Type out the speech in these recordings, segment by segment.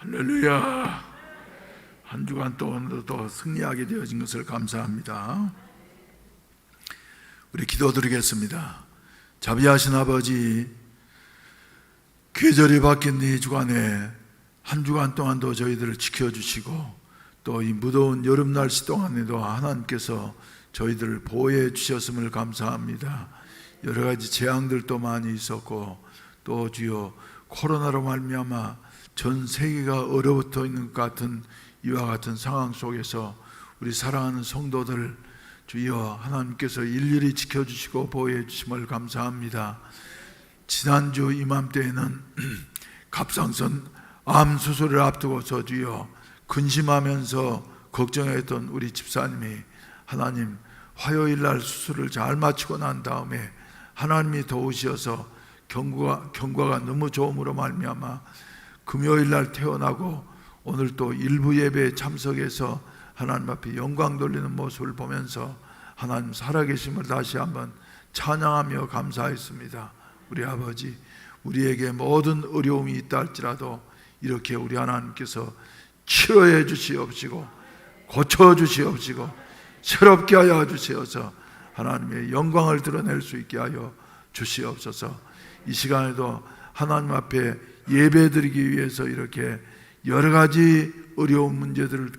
할렐루야. 한 주간 또 오늘도 또 승리하게 되어진 것을 감사합니다. 우리 기도드리겠습니다. 자비하신 아버지, 계절이 바뀐 이 주간에 한 주간 동안도 저희들을 지켜주시고 또 이 무더운 여름 날씨 동안에도 하나님께서 저희들을 보호해 주셨음을 감사합니다. 여러 가지 재앙들도 많이 있었고 또 주여 코로나로 말미암아 전 세계가 얼어붙어 있는 것 같은 이와 같은 상황 속에서 우리 사랑하는 성도들 주여 하나님께서 일일이 지켜주시고 보호해 주심을 감사합니다. 지난주 이맘때에는 갑상선 암 수술을 앞두고서 주여 근심하면서 걱정했던 우리 집사님이 하나님 화요일 날 수술을 잘 마치고 난 다음에 하나님이 도우셔서 경과가 너무 좋음으로 말미암아 금요일 날 태어나고 오늘 또 일부 예배에 참석해서 하나님 앞에 영광 돌리는 모습을 보면서 하나님 살아계심을 다시 한번 찬양하며 감사했습니다. 우리 아버지, 우리에게 모든 어려움이 있다 할지라도 이렇게 우리 하나님께서 치료해 주시옵시고 고쳐 주시옵시고 새롭게 하여 주시어서 하나님의 영광을 드러낼 수 있게 하여 주시옵소서. 이 시간에도 하나님 앞에 예배드리기 위해서 이렇게 여러 가지 어려운 문제들을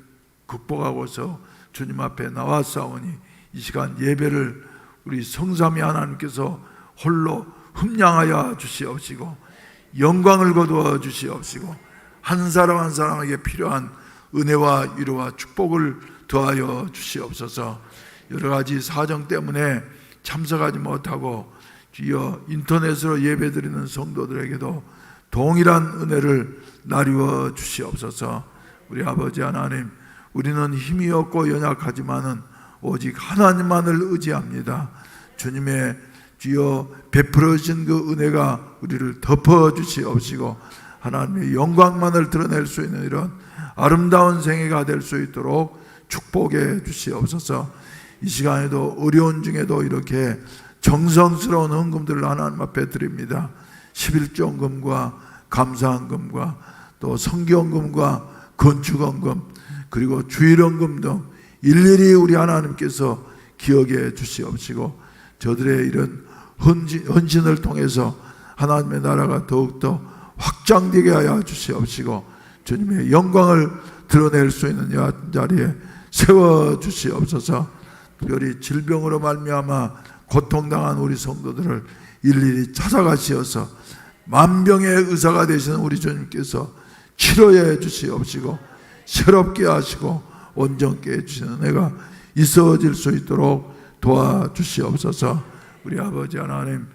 극복하고서 주님 앞에 나왔사오니 이 시간 예배를 우리 성삼위 하나님께서 홀로 흠양하여 주시옵시고 영광을 거두어 주시옵시고 한 사람 한 사람에게 필요한 은혜와 위로와 축복을 더하여 주시옵소서. 여러 가지 사정 때문에 참석하지 못하고 주여 인터넷으로 예배드리는 성도들에게도 동일한 은혜를 나누어 주시옵소서. 우리 아버지 하나님, 우리는 힘이 없고 연약하지만은 오직 하나님만을 의지합니다. 주님의 주여 베풀어진 그 은혜가 우리를 덮어 주시옵시고 하나님의 영광만을 드러낼 수 있는 이런 아름다운 생애가 될 수 있도록 축복해 주시옵소서. 이 시간에도 어려운 중에도 이렇게 정성스러운 헌금들을 하나님 앞에 드립니다. 11조헌금과 감사헌금과 또 성경헌금과 건축헌금 그리고 주일헌금 등 일일이 우리 하나님께서 기억해 주시옵시고 저들의 이런 헌신을 통해서 하나님의 나라가 더욱더 확장되게 하여 주시옵시고 주님의 영광을 드러낼 수 있는 이 자리에 세워 주시옵소서. 특별히 질병으로 말미암아 고통당한 우리 성도들을 일일이 찾아가시어서 만병의 의사가 되시는 우리 주님께서 치료해 주시옵시고 새롭게 하시고 온전케 해주시는 은혜가 있어질 수 있도록 도와주시옵소서. 우리 아버지 하나님,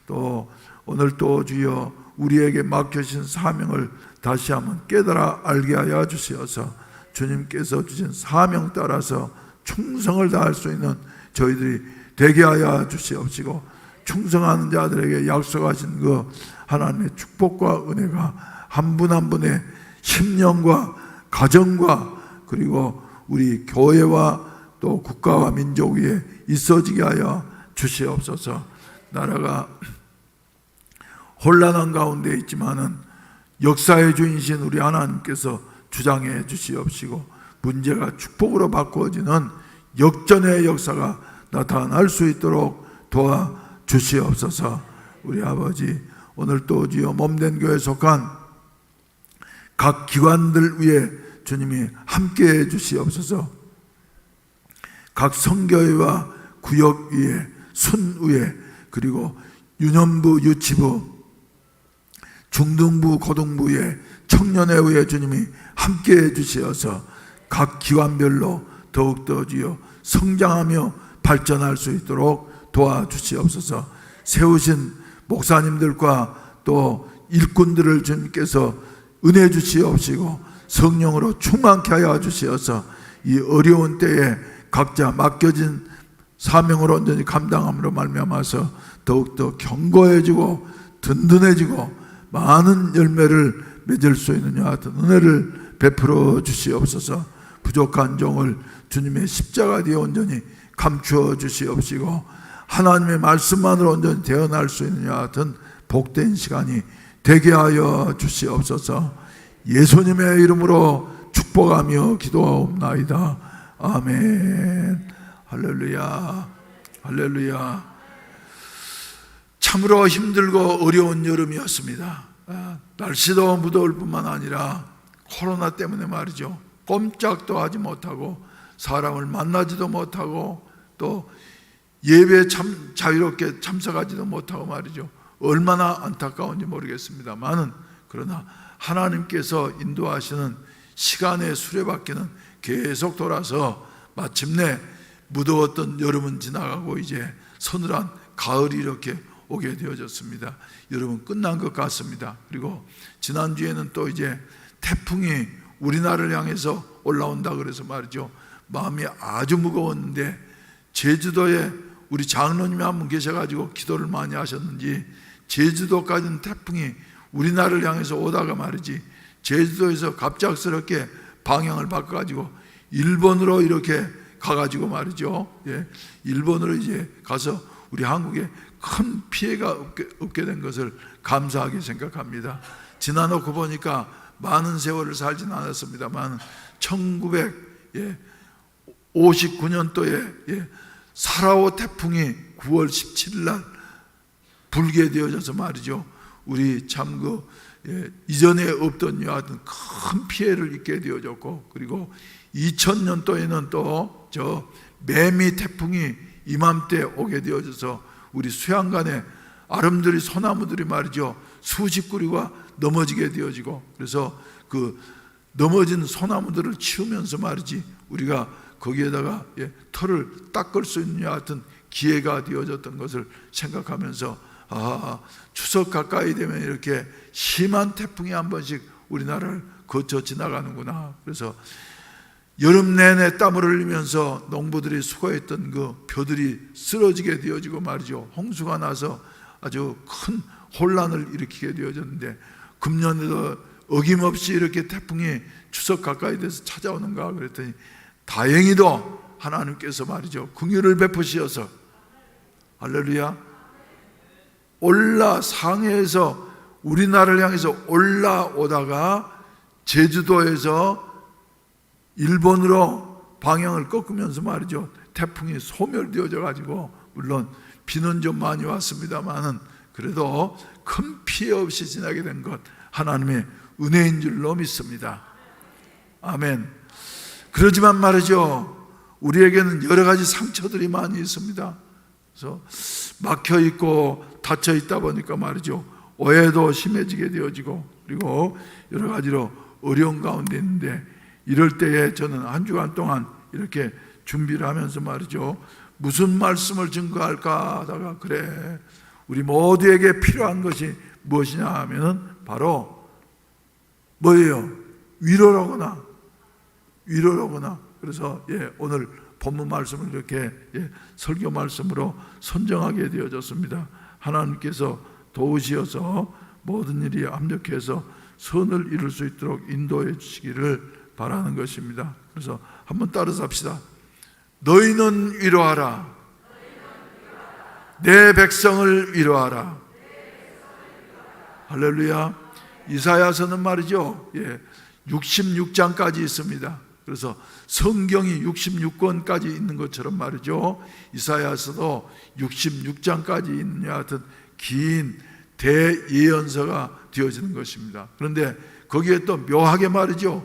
또 오늘 또 주여 우리에게 맡겨진 사명을 다시 한번 깨달아 알게 하여 주시어서 주님께서 주신 사명 따라서 충성을 다할 수 있는 저희들이 되게 하여 주시옵시고 충성하는 자들에게 약속하신 그 하나님의 축복과 은혜가 한 분 한 분의 심령과 가정과 그리고 우리 교회와 또 국가와 민족 위에 있어지게 하여 주시옵소서. 나라가 혼란한 가운데 있지만은 역사의 주인이신 우리 하나님께서 주장해 주시옵시고 문제가 축복으로 바꾸어지는 역전의 역사가 나타날 수 있도록 도와주시옵소서. 우리 아버지, 오늘 또 주여 몸된 교회에 속한 각 기관들 위에 주님이 함께해 주시옵소서. 각 성교회와 구역 위에, 순 위에, 그리고 유년부, 유치부, 중등부, 고등부에, 청년회의에 주님이 함께해 주시어서 각 기관별로 더욱더 주여 성장하며 발전할 수 있도록 도와주시옵소서. 세우신 목사님들과 또 일꾼들을 주님께서 은혜 주시옵시고 성령으로 충만케 하여 주시어서 이 어려운 때에 각자 맡겨진 사명을 온전히 감당함으로 말미암아서 더욱더 견고해지고 든든해지고 많은 열매를 맺을 수 있는 이와 같은 은혜를 베풀어 주시옵소서. 부족한 종을 주님의 십자가 뒤에 온전히 감추어 주시옵시고 하나님의 말씀만으로 온전히 태어날 수 있는 이와 같은 복된 시간이 되게 하여 주시옵소서. 예수님의 이름으로 축복하며 기도하옵나이다. 아멘. 할렐루야. 할렐루야. 참으로 힘들고 어려운 여름이었습니다. 날씨도 무더울 뿐만 아니라 코로나 때문에 말이죠, 꼼짝도 하지 못하고 사람을 만나지도 못하고 또 예배에 자유롭게 참석하지도 못하고 말이죠, 얼마나 안타까운지 모르겠습니다만은, 그러나 하나님께서 인도하시는 시간의 수레바퀴는 계속 돌아서 마침내 무더웠던 여름은 지나가고 이제 서늘한 가을이 이렇게 오게 되어졌습니다. 여러분, 끝난 것 같습니다. 그리고 지난주에는 또 이제 태풍이 우리나라를 향해서 올라온다 그래서 말이죠, 마음이 아주 무거웠는데 제주도에 우리 장로님이 한 분 계셔가지고 기도를 많이 하셨는지 제주도까지는 태풍이 우리나라를 향해서 오다가 말이지, 제주도에서 갑작스럽게 방향을 바꿔가지고 일본으로 이렇게 가가지고 말이죠, 일본으로 이제 가서 우리 한국에 큰 피해가 없게 된 것을 감사하게 생각합니다. 지나놓고 보니까 많은 세월을 살진 않았습니다만 1959년도에 사라오 태풍이 9월 17일 날 불게 되어져서 말이죠, 우리 참 이전에 없던 이와 같은 큰 피해를 입게 되어졌고, 그리고 2000년도에는 또 저 매미 태풍이 이맘때 오게 되어져서 우리 수양간에 아름드리 소나무들이 말이죠, 수십 그루가 넘어지게 되어지고, 그래서 그 넘어진 소나무들을 치우면서 말이지 우리가 거기에다가 털을 닦을 수 있는 같은 기회가 되어졌던 것을 생각하면서, 추석 가까이 되면 이렇게 심한 태풍이 한 번씩 우리나라를 거쳐 지나가는구나. 그래서 여름 내내 땀을 흘리면서 농부들이 수고했던 그 벼들이 쓰러지게 되어지고 말이죠, 홍수가 나서 아주 큰 혼란을 일으키게 되어졌는데, 금년에도 어김없이 이렇게 태풍이 추석 가까이 돼서 찾아오는가 그랬더니 다행히도 하나님께서 말이죠, 긍휼을 베푸시어서, 할렐루야, 상해에서 우리나라를 향해서 올라오다가 제주도에서 일본으로 방향을 꺾으면서 말이죠, 태풍이 소멸되어져 가지고, 물론 비는 좀 많이 왔습니다만은 그래도 큰 피해 없이 지나게 된 것 하나님의 은혜인 줄로 믿습니다. 아멘. 그러지만 말이죠, 우리에게는 여러 가지 상처들이 많이 있습니다. 그래서 막혀 있고 닫혀 있다 보니까 말이죠, 오해도 심해지게 되어지고, 그리고 여러 가지로 어려운 가운데 있는데, 이럴 때에 저는 한 주간 동안 이렇게 준비를 하면서 말이죠, 무슨 말씀을 증거할까 하다가, 그래, 우리 모두에게 필요한 것이 무엇이냐 하면은 바로 뭐예요? 위로로구나. 그래서 오늘 본문 말씀을 이렇게 설교 말씀으로 선정하게 되어졌습니다. 하나님께서 도우시어서 모든 일이 합력해서 선을 이룰 수 있도록 인도해 주시기를 바라는 것입니다. 그래서 한번 따라서 합시다. 너희는 위로하라. 내 백성을 위로하라. 할렐루야. 이사야서는 말이죠, 66장까지 있습니다. 그래서 성경이 66권까지 있는 것처럼 말이죠, 이사야서도 66장까지 있는 같은 긴 대예언서가 되어지는 것입니다. 그런데 거기에 또 묘하게 말이죠,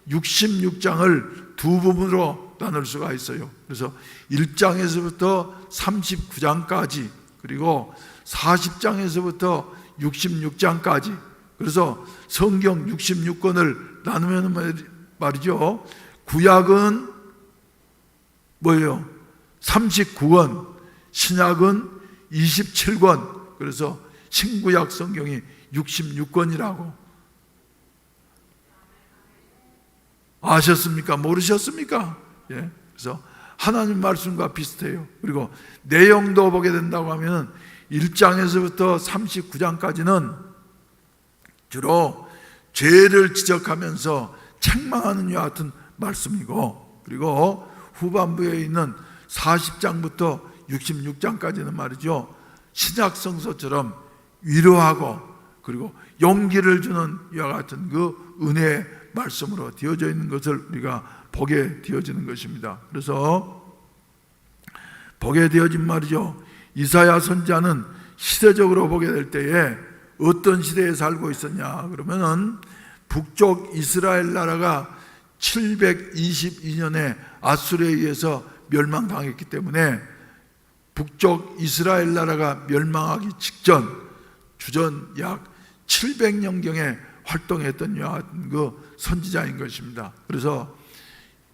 66장을 두 부분으로 나눌 수가 있어요. 그래서 1장에서부터 39장까지, 그리고 40장에서부터 66장까지, 그래서 성경 66권을 나누면 말이죠, 구약은 뭐예요? 39권, 신약은 27권, 그래서 신구약 성경이 66권이라고. 아셨습니까? 모르셨습니까? 그래서 하나님 말씀과 비슷해요. 그리고 내용도 보게 된다고 하면 1장에서부터 39장까지는 주로 죄를 지적하면서 책망하는 이와 같은 말씀이고, 그리고 후반부에 있는 40장부터 66장까지는 말이죠, 신약 성서처럼 위로하고 그리고 용기를 주는 이와 같은 그 은혜의 말씀으로 되어져 있는 것을 우리가 보게 되어지는 것입니다. 그래서 보게 되어진 말이죠. 이사야 선지자는 시대적으로 보게 될 때에 어떤 시대에 살고 있었냐 그러면은 북쪽 이스라엘 나라가 722년에 아수르에 의해서 멸망당했기 때문에 북쪽 이스라엘 나라가 멸망하기 직전 주전 약 700년경에 활동했던 그 선지자인 것입니다. 그래서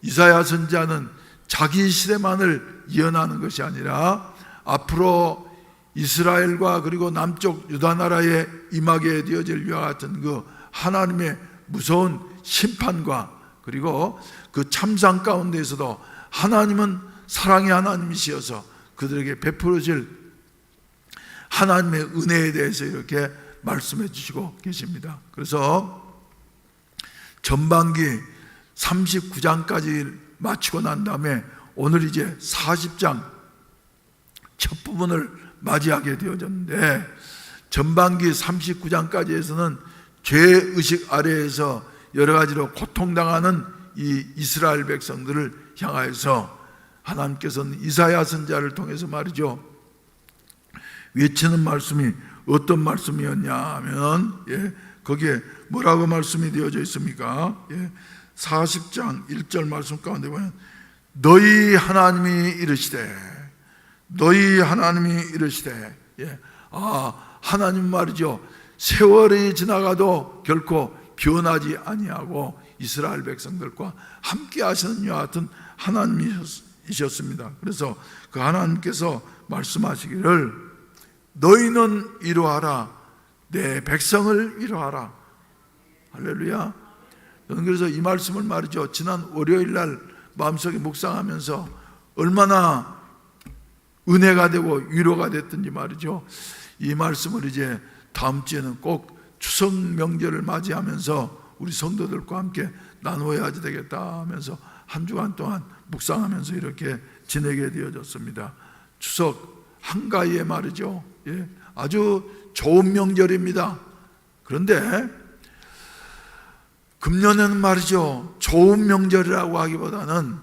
이사야 선지자는 자기 시대만을 예언하는 것이 아니라 앞으로 이스라엘과 그리고 남쪽 유다 나라에 임하게 되어질 이와 같은 그 하나님의 무서운 심판과 그리고 그 참상 가운데에서도 하나님은 사랑의 하나님이시어서 그들에게 베풀어질 하나님의 은혜에 대해서 이렇게 말씀해 주시고 계십니다. 그래서 전반기 39장까지 마치고 난 다음에 오늘 이제 40장 첫 부분을 맞이하게 되어졌는데, 전반기 39장까지에서는 죄의식 아래에서 여러 가지로 고통당하는 이 이스라엘 백성들을 향하여서 하나님께서는 이사야 선지자를 통해서 말이죠, 외치는 말씀이 어떤 말씀이었냐 하면 거기에 뭐라고 말씀이 되어져 있습니까? 40장 1절 말씀 가운데 보면 너희 하나님이 이르시되, 너희 하나님이 이르시되, 하나님 말이죠, 세월이 지나가도 결코 변하지 아니하고 이스라엘 백성들과 함께 하시는 이와 같은 하나님이셨습니다. 그래서 그 하나님께서 말씀하시기를 너희는 이루하라, 내 백성을 이루하라. 할렐루야. 저는 그래서 이 말씀을 말이죠, 지난 월요일 날 마음속에 묵상하면서 얼마나 은혜가 되고 위로가 됐든지 말이죠, 이 말씀을 이제 다음 주에는 꼭 추석 명절을 맞이하면서 우리 성도들과 함께 나누어야 되겠다 하면서 한 주간 동안 묵상하면서 이렇게 지내게 되어졌습니다. 추석 한가위에 말이죠, 아주 좋은 명절입니다. 그런데 금년에는 말이죠, 좋은 명절이라고 하기보다는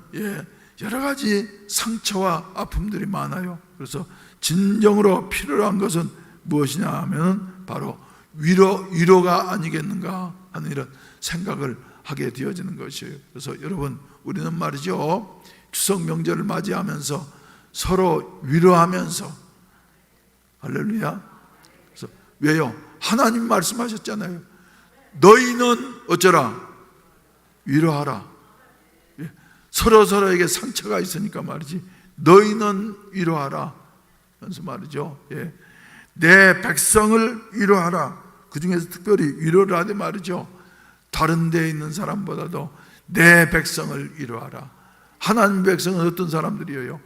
여러 가지 상처와 아픔들이 많아요. 그래서 진정으로 필요한 것은 무엇이냐 하면 바로 위로가 아니겠는가 하는 이런 생각을 하게 되어지는 것이에요. 그래서 여러분, 우리는 말이죠, 추석 명절을 맞이하면서 서로 위로하면서, 할렐루야. 그래서 왜요? 하나님 말씀하셨잖아요. 너희는 어쩌라? 위로하라. 서로에게 상처가 있으니까 말이지, 너희는 위로하라 그래서 말이죠, 내 백성을 위로하라. 그 중에서 특별히 위로를 하되 말이죠, 다른 데에 있는 사람보다도 내 백성을 위로하라. 하나님 백성은 어떤 사람들이에요?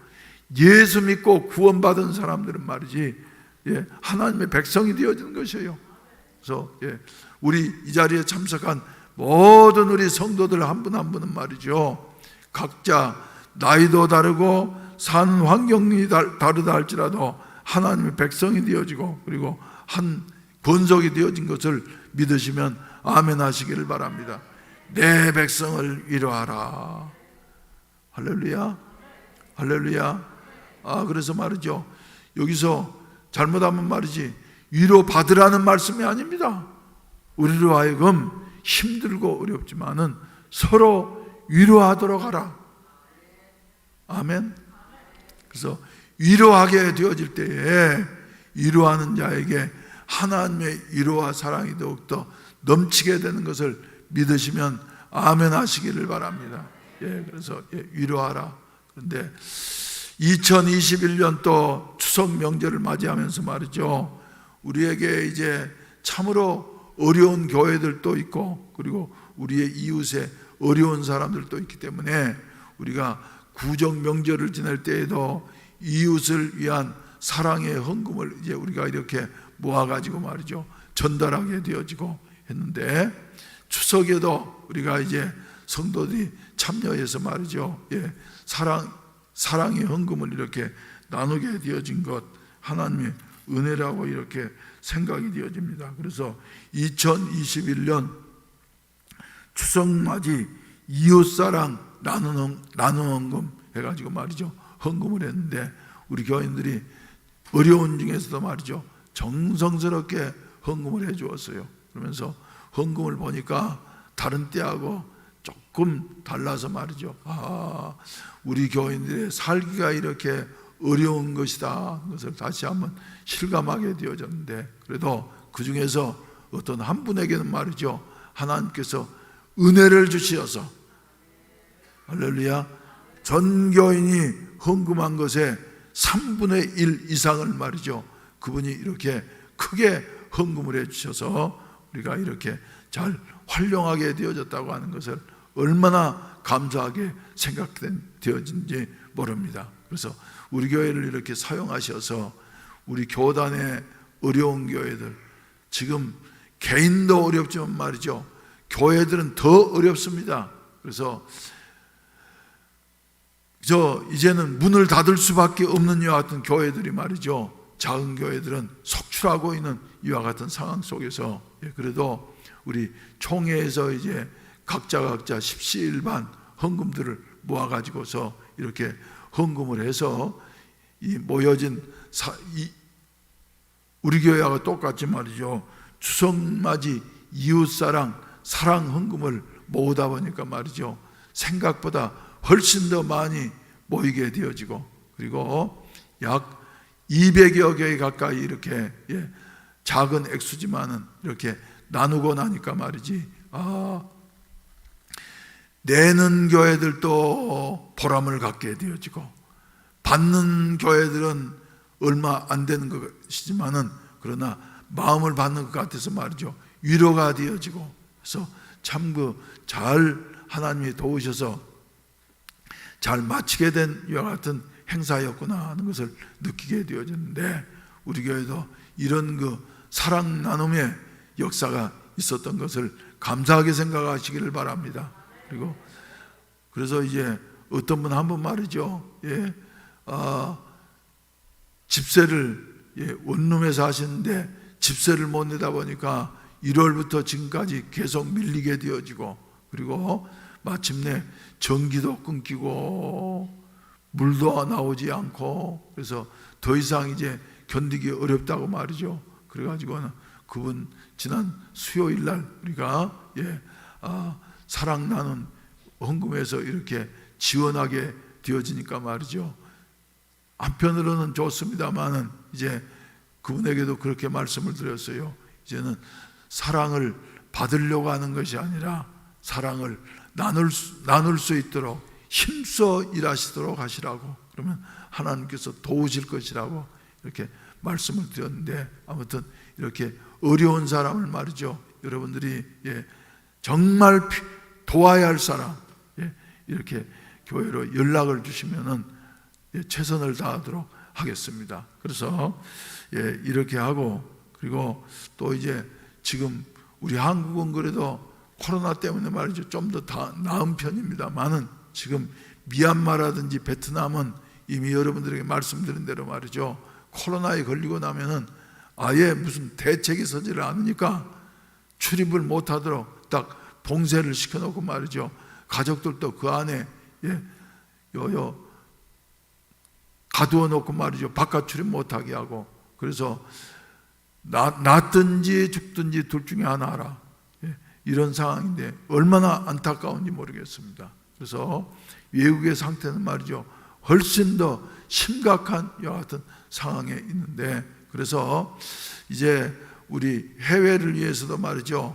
예수 믿고 구원받은 사람들은 말이지, 하나님의 백성이 되어지는 것이에요. 그래서 우리 이 자리에 참석한 모든 우리 성도들 한 분 한 분은 말이죠, 각자 나이도 다르고 사는 환경이 다르다 할지라도 하나님의 백성이 되어지고 그리고 한 권속이 되어진 것을 믿으시면 아멘 하시기를 바랍니다. 내 백성을 위로하라. 할렐루야. 할렐루야. 그래서 말이죠, 여기서 잘못하면 말이지, 위로 받으라는 말씀이 아닙니다. 우리로 하여금 힘들고 어렵지만은 서로 위로하도록 하라. 아멘. 그래서 위로하게 되어질 때에 위로하는 자에게 하나님의 위로와 사랑이 더욱더 넘치게 되는 것을 믿으시면 아멘 하시기를 바랍니다. 그래서 위로하라. 그런데 2021년 또 추석 명절을 맞이하면서 말이죠, 우리에게 이제 참으로 어려운 교회들도 있고 그리고 우리의 이웃에 어려운 사람들도 있기 때문에 우리가 구정 명절을 지낼 때에도 이웃을 위한 사랑의 헌금을 이제 우리가 이렇게 모아가지고 말이죠, 전달하게 되어지고 했는데, 추석에도 우리가 이제 성도들이 참여해서 말이죠, 사랑의 헌금을 이렇게 나누게 되어진 것, 하나님의 은혜라고 이렇게 생각이 되어집니다. 그래서 2021년 추석맞이 이웃사랑 나누는 헌금 해가지고 말이죠, 헌금을 했는데 우리 교인들이 어려운 중에서도 말이죠, 정성스럽게 헌금을 해 주었어요. 그러면서 헌금을 보니까 다른 때하고 조금 달라서 말이죠, 우리 교인들의 살기가 이렇게 어려운 것이다, 그것을 다시 한번 실감하게 되어졌는데, 그래도 그 중에서 어떤 한 분에게는 말이죠, 하나님께서 은혜를 주시어서, 할렐루야, 전 교인이 헌금한 것에 3분의 1 이상을 말이죠, 그분이 이렇게 크게 헌금을 해 주셔서 우리가 이렇게 잘 활용하게 되어졌다고 하는 것을 얼마나 감사하게 생각되어진지 모릅니다. 그래서 우리 교회를 이렇게 사용하셔서 우리 교단의 어려운 교회들, 지금 개인도 어렵지만 말이죠, 교회들은 더 어렵습니다. 그래서 이제는 문을 닫을 수밖에 없는 이와 같은 교회들이 말이죠, 작은 교회들은 속출하고 있는 이와 같은 상황 속에서, 그래도 우리 총회에서 이제 각자 십시일반 헌금들을 모아가지고서 이렇게 헌금을 해서 이 모여진 우리 교회하고 똑같이 말이죠, 추석맞이 이웃사랑 사랑 헌금을 모으다 보니까 말이죠, 생각보다 훨씬 더 많이 모이게 되어지고, 그리고 약 200여 개에 가까이 이렇게 작은 액수지만은 이렇게 나누고 나니까 말이지, 내는 교회들도 보람을 갖게 되어지고, 받는 교회들은 얼마 안 되는 것이지만은 그러나 마음을 받는 것 같아서 말이죠, 위로가 되어지고, 그래서 참 잘 하나님이 도우셔서 잘 마치게 된 이와 같은 행사였구나 하는 것을 느끼게 되어졌는데, 우리 교회도 이런 사랑 나눔의 역사가 있었던 것을 감사하게 생각하시기를 바랍니다. 그리고 그래서 이제 어떤 분 한 분 말이죠, 집세를 원룸에서 하시는데 집세를 못 내다 보니까 1월부터 지금까지 계속 밀리게 되어지고, 그리고 마침내 전기도 끊기고 물도 나오지 않고, 그래서 더 이상 이제 견디기 어렵다고 말이죠. 그래가지고는 그분 지난 수요일 날 우리가 사랑 나눈 헌금에서 이렇게 지원하게 되어지니까 말이죠, 한편으로는 좋습니다만은 이제 그분에게도 그렇게 말씀을 드렸어요. 이제는 사랑을 받으려고 하는 것이 아니라 사랑을 나눌 수 있도록 힘써 일하시도록 하시라고, 그러면 하나님께서 도우실 것이라고 이렇게 말씀을 드렸는데, 아무튼 이렇게 어려운 사람을 말이죠, 여러분들이 정말 도와야 할 사람 이렇게 교회로 연락을 주시면은 최선을 다하도록 하겠습니다. 그래서 이렇게 하고, 그리고 또 이제 지금 우리 한국은 그래도 코로나 때문에 말이죠, 좀 더 나은 편입니다만은 지금 미얀마라든지 베트남은 이미 여러분들에게 말씀드린 대로 말이죠, 코로나에 걸리고 나면은 아예 무슨 대책이 서지를 않으니까 출입을 못하도록 딱 봉쇄를 시켜놓고 말이죠, 가족들도 그 안에 가두어 놓고 말이죠, 바깥 출입 못하게 하고, 그래서 낫든지 죽든지 둘 중에 하나 하라, 이런 상황인데 얼마나 안타까운지 모르겠습니다. 그래서 외국의 상태는 말이죠, 훨씬 더 심각한 이와 같은 상황에 있는데, 그래서 이제 우리 해외를 위해서도 말이죠,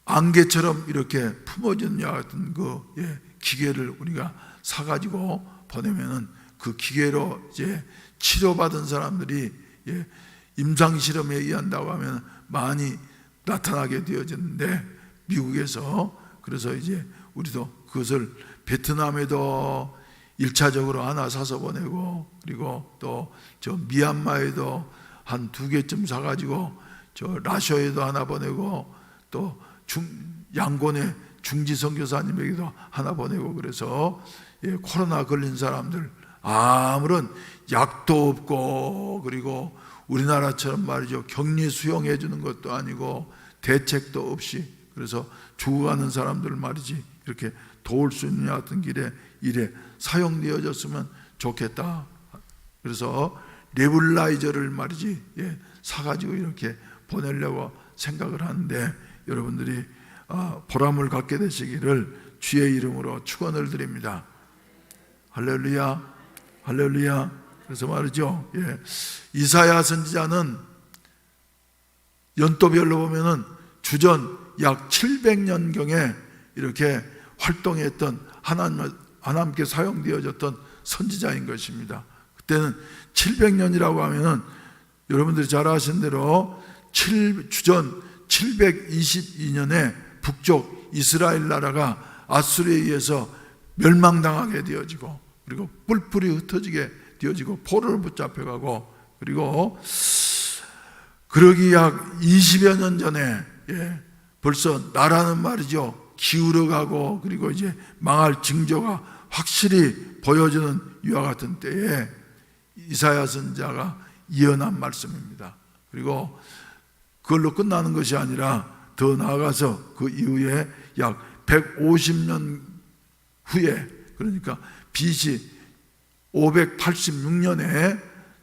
안개처럼 이렇게 품어지는 이와 같은 기계를 우리가 사가지고 보내면은 그 기계로 이제 치료받은 사람들이 임상실험에 의한다고 하면 많이 나타나게 되어졌는데, 미국에서 그래서 이제 우리도 그것을 베트남에도 1차적으로 하나 사서 보내고, 그리고 또 미얀마에도 한 2개쯤 사가지고 라시아에도 하나 보내고, 또 양곤의 중지 선교사님에게도 하나 보내고, 그래서 코로나 걸린 사람들 아무런 약도 없고, 그리고 우리나라처럼 말이죠, 격리 수용해 주는 것도 아니고 대책도 없이, 그래서 죽어가는 사람들을 말이지 이렇게 도울 수 있는 같은 일에 사용되어졌으면 좋겠다. 그래서 네블라이저를 말이지 사가지고 이렇게 보내려고 생각을 하는데, 여러분들이 보람을 갖게 되시기를 주의 이름으로 축원을 드립니다. 할렐루야, 할렐루야. 그래서 말이죠, 이사야 선지자는 연도별로 보면은 주전 약 700년경에 이렇게 활동했던 하나님께 사용되어졌던 선지자인 것입니다. 그때는 700년이라고 하면은 여러분들이 잘 아시는 대로 주전 722년에 북쪽 이스라엘 나라가 아수르에 의해서 멸망당하게 되어지고, 그리고 뿔뿔이 흩어지게 되어지고 포로를 붙잡혀가고, 그리고 그러기 약 20여 년 전에 벌써 나라는 말이죠 기울어가고, 그리고 이제 망할 징조가 확실히 보여지는 이와 같은 때에 이사야 선지자가 예언한 말씀입니다. 그리고 그걸로 끝나는 것이 아니라 더 나아가서 그 이후에 약 150년 후에, 그러니까 BC 586년에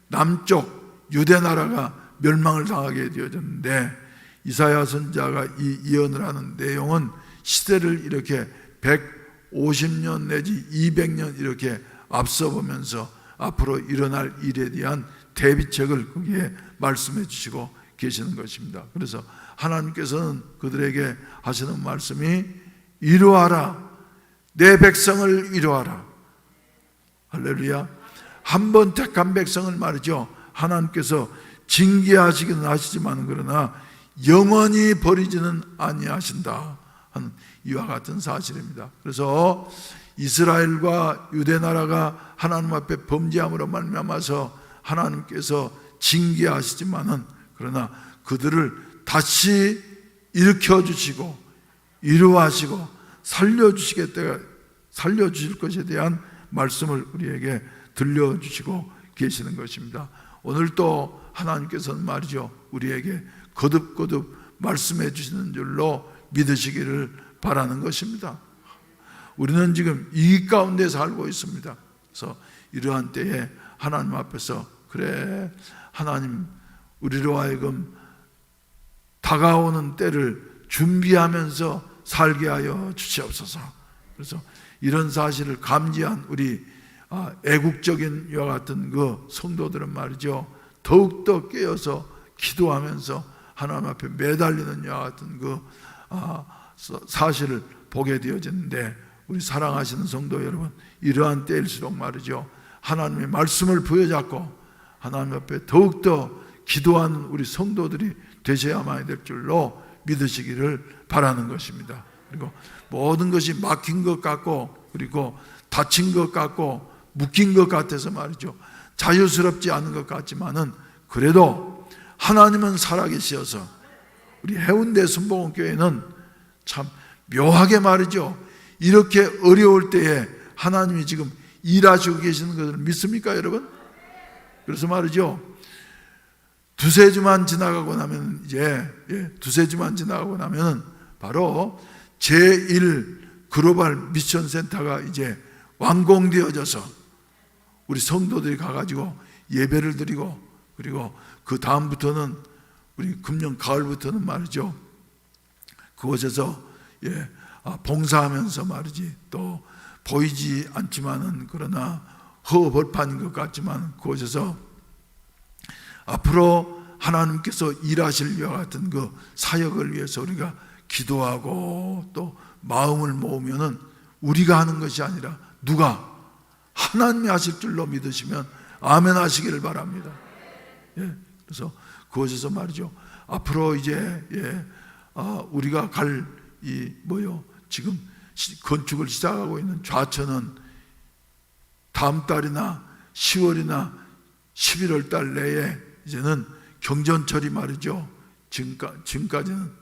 남쪽 유대 나라가 멸망을 당하게 되어졌는데, 이사야 선지자가 이 예언을 하는 내용은 시대를 이렇게 150년 내지 200년 이렇게 앞서 보면서 앞으로 일어날 일에 대한 대비책을 거기에 말씀해 주시고 계시는 것입니다. 그래서 하나님께서는 그들에게 하시는 말씀이 이루하라, 내 백성을 이루하라. 할렐루야. 한 번 택한 백성을 말이죠 하나님께서 징계하시기는 하시지만 그러나 영원히 버리지는 아니하신다 하는 이와 같은 사실입니다. 그래서 이스라엘과 유대 나라가 하나님 앞에 범죄함으로 말미암아서 하나님께서 징계하시지만은 그러나 그들을 다시 일으켜 주시고 이루하시고 살려주실 것에 대한 말씀을 우리에게 들려주시고 계시는 것입니다. 오늘 또 하나님께서는 말이죠 우리에게 거듭거듭 말씀해 주시는 줄로 믿으시기를 바라는 것입니다. 우리는 지금 이 가운데 살고 있습니다. 그래서 이러한 때에 하나님 앞에서 그래 하나님 우리로 하여금 다가오는 때를 준비하면서 살게 하여 주시옵소서. 그래서 이런 사실을 감지한 우리 애국적인 이와 같은 그 성도들은 말이죠 더욱더 깨어서 기도하면서 하나님 앞에 매달리는 이와 같은 그 사실을 보게 되어졌는데, 우리 사랑하시는 성도 여러분, 이러한 때일수록 말이죠 하나님의 말씀을 부여잡고 하나님 앞에 더욱더 기도하는 우리 성도들이 되셔야만 될 줄로 믿으시기를 바라는 것입니다. 그리고 모든 것이 막힌 것 같고 그리고 닫힌 것 같고 묶인 것 같아서 말이죠 자유스럽지 않은 것 같지만은 그래도 하나님은 살아계셔서 우리 해운대 순복음교회는 참 묘하게 말이죠 이렇게 어려울 때에 하나님이 지금 일하시고 계시는 것을 믿습니까 여러분? 그래서 말이죠 두세 주만 지나가고 나면 두세 주만 지나가고 나면 바로 제1 글로벌 미션 센터가 이제 완공되어져서 우리 성도들이 가가지고 예배를 드리고, 그리고 그 다음부터는 우리 금년 가을부터는 말이죠 그곳에서 봉사하면서 말이지 또 보이지 않지만은 그러나 허벌판인 것 같지만 그곳에서 앞으로 하나님께서 일하실 이와 같은 그 사역을 위해서 우리가 기도하고 또 마음을 모으면은 우리가 하는 것이 아니라 누가 하나님이 하실 줄로 믿으시면 아멘 하시기를 바랍니다. 그래서 그곳에서 말이죠 앞으로 이제 우리가 갈 지금 건축을 시작하고 있는 좌천은 다음 달이나 10월이나 11월 달 내에 이제는 경전철이 말이죠 지금까지는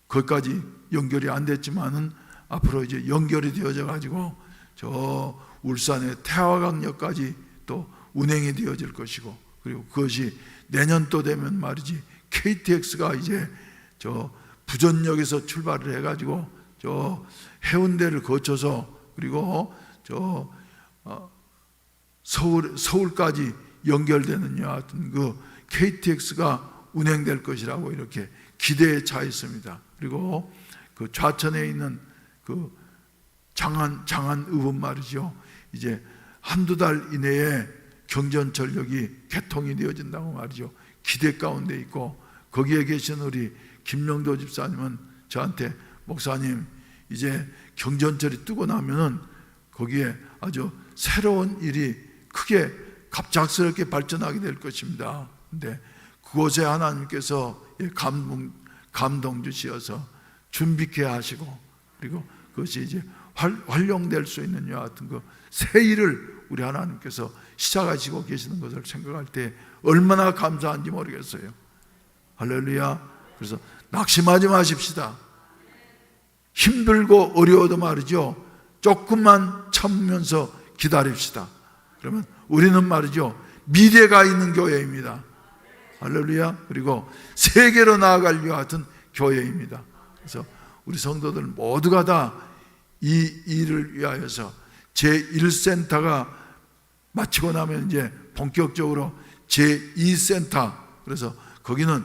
거기까지 연결이 안 됐지만은 앞으로 이제 연결이 되어져 가지고 저 울산의 태화강역까지 또 운행이 되어질 것이고, 그리고 그것이 내년도 되면 말이지 KTX가 이제 저 부전역에서 출발을 해가지고 저 해운대를 거쳐서 그리고 저 서울까지 연결되는 여하튼 그 KTX가 운행될 것이라고 이렇게 기대에 차 있습니다. 그리고 그 좌천에 있는 그 장안읍은 말이죠, 이제 한두 달 이내에 경전철역이 개통이 되어진다고 말이죠. 기대 가운데 있고, 거기에 계신 우리 김명도 집사님은 저한테 목사님, 이제 경전철이 뜨고 나면은 거기에 아주 새로운 일이 크게 갑작스럽게 발전하게 될 것입니다. 근데 그곳에 하나님께서 감동 주시어서 준비케 하시고, 그리고 그것이 이제 활용될 수 있는 여하튼 그 새 일을 우리 하나님께서 시작하시고 계시는 것을 생각할 때 얼마나 감사한지 모르겠어요. 할렐루야. 그래서 낙심하지 마십시다. 힘들고 어려워도 말이죠, 조금만 참으면서 기다립시다. 그러면 우리는 말이죠, 미래가 있는 교회입니다. 할렐루야. 그리고 세계로 나아갈 것 같은 교회입니다. 그래서 우리 성도들 모두가 다 이 일을 위하여서 제1센터가 마치고 나면 이제 본격적으로 제2센터, 그래서 거기는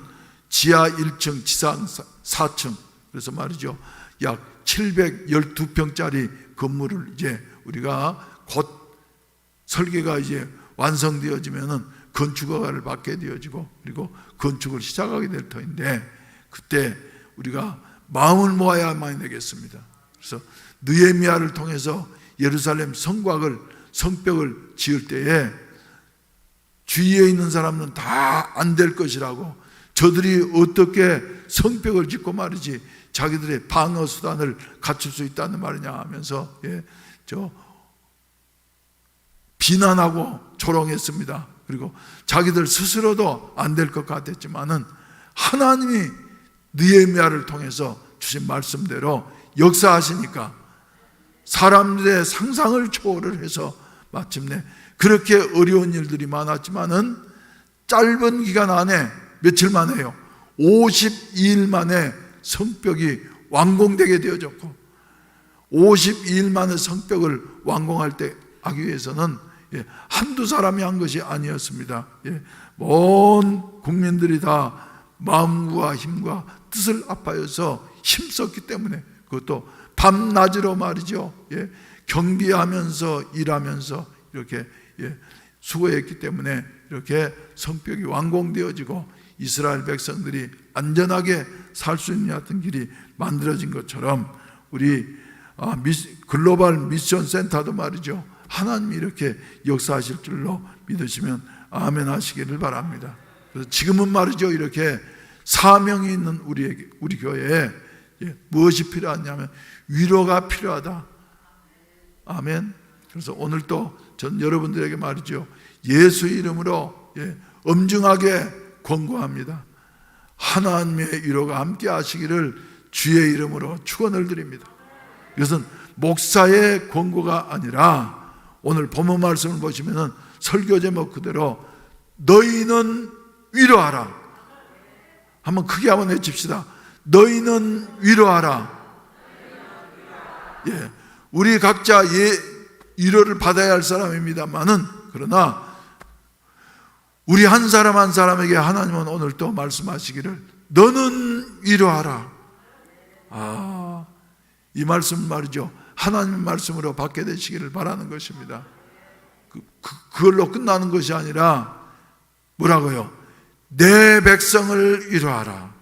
지하 1층, 지상 4층, 그래서 말이죠, 약 712평짜리 건물을 이제 우리가 곧 설계가 이제 완성되어지면은 건축허가를 받게 되어지고, 그리고 건축을 시작하게 될 터인데, 그때 우리가 마음을 모아야만 되겠습니다. 그래서 느헤미야를 통해서 예루살렘 성벽을 지을 때에 주위에 있는 사람은 다 안 될 것이라고, 저들이 어떻게 성벽을 짓고 말이지 자기들의 방어 수단을 갖출 수 있다는 말이냐 하면서 비난하고 조롱했습니다. 그리고 자기들 스스로도 안 될 것 같았지만은 하나님이 느헤미야를 통해서 주신 말씀대로 역사하시니까 사람들의 상상을 초월을 해서 마침내 그렇게 어려운 일들이 많았지만은 짧은 기간 안에 며칠 만에요, 52일 만에 성벽이 완공되게 되어졌고, 52일 만에 성벽을 완공할 때 하기 위해서는 한두 사람이 한 것이 아니었습니다. 온 국민들이 다 마음과 힘과 뜻을 합하여서 힘썼기 때문에, 그것도 밤낮으로 말이죠, 경비하면서 일하면서 이렇게 수고했기 때문에 이렇게 성벽이 완공되어지고 이스라엘 백성들이 안전하게 살 수 있는 같은 길이 만들어진 것처럼 우리 글로벌 미션 센터도 말이죠, 하나님이 이렇게 역사하실 줄로 믿으시면 아멘 하시기를 바랍니다. 그래서 지금은 말이죠, 이렇게 사명이 있는 우리 교회에 무엇이 필요하냐면 위로가 필요하다. 아멘. 그래서 오늘 또 전 여러분들에게 말이죠, 예수 이름으로 엄중하게 권고합니다. 하나님의 위로가 함께 하시기를 주의 이름으로 축원을 드립니다. 이것은 목사의 권고가 아니라 오늘 본문 말씀을 보시면은 설교 제목 그대로 너희는 위로하라. 한번 크게 한번 외칩시다. 너희는 위로하라. 우리 각자 위로를 받아야 할 사람입니다만은, 그러나 우리 한 사람 한 사람에게 하나님은 오늘 또 말씀하시기를 너는 위로하라. 이 말씀 말이죠, 하나님의 말씀으로 받게 되시기를 바라는 것입니다. 그걸로 끝나는 것이 아니라 뭐라고요? 내 백성을 위로하라.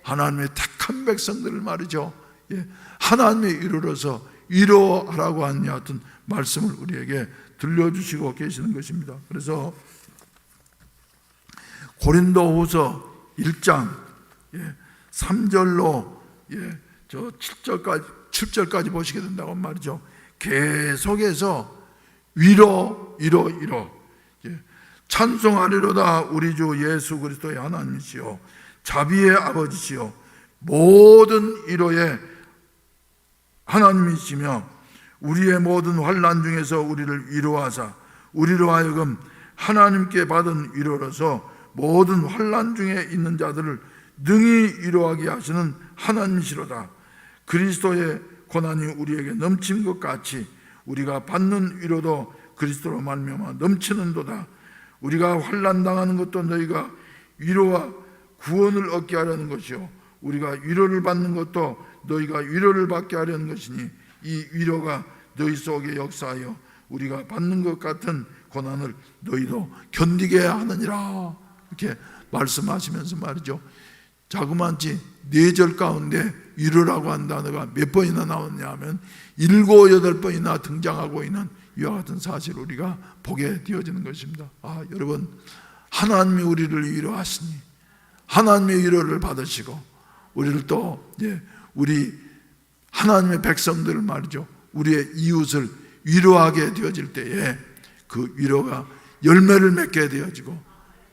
하나님의 택한 백성들을 말이죠, 하나님의 위로로서 위로하라고 하는 여하튼 말씀을 우리에게 들려주시고 계시는 것입니다. 그래서 고린도후서 1장 3절로 7절까지 보시게 된다고 말이죠. 계속해서 위로 찬송하리로다 우리 주 예수 그리스도의 하나님이시요 자비의 아버지시요 모든 위로의 하나님이시며 우리의 모든 환난 중에서 우리를 위로하사 우리로 하여금 하나님께 받은 위로로서 모든 환난 중에 있는 자들을 능히 위로하게 하시는 하나님이시로다. 그리스도의 고난이 우리에게 넘친 것 같이 우리가 받는 위로도 그리스도로 말미암아 넘치는도다. 우리가 환난 당하는 것도 너희가 위로와 구원을 얻게 하려는 것이요 우리가 위로를 받는 것도 너희가 위로를 받게 하려는 것이니 이 위로가 너희 속에 역사하여 우리가 받는 것 같은 고난을 너희도 견디게 하느니라. 이렇게 말씀하시면서 말이죠. 자그마치 4절 가운데 위로라고 한 단어가 몇 번이나 나오냐 하면 7, 8번이나 등장하고 있는 이와 같은 사실을 우리가 보게 되어지는 것입니다. 여러분, 하나님이 우리를 위로하시니 하나님의 위로를 받으시고 우리를 또 우리 하나님의 백성들을 말이죠, 우리의 이웃을 위로하게 되어질 때에 그 위로가 열매를 맺게 되어지고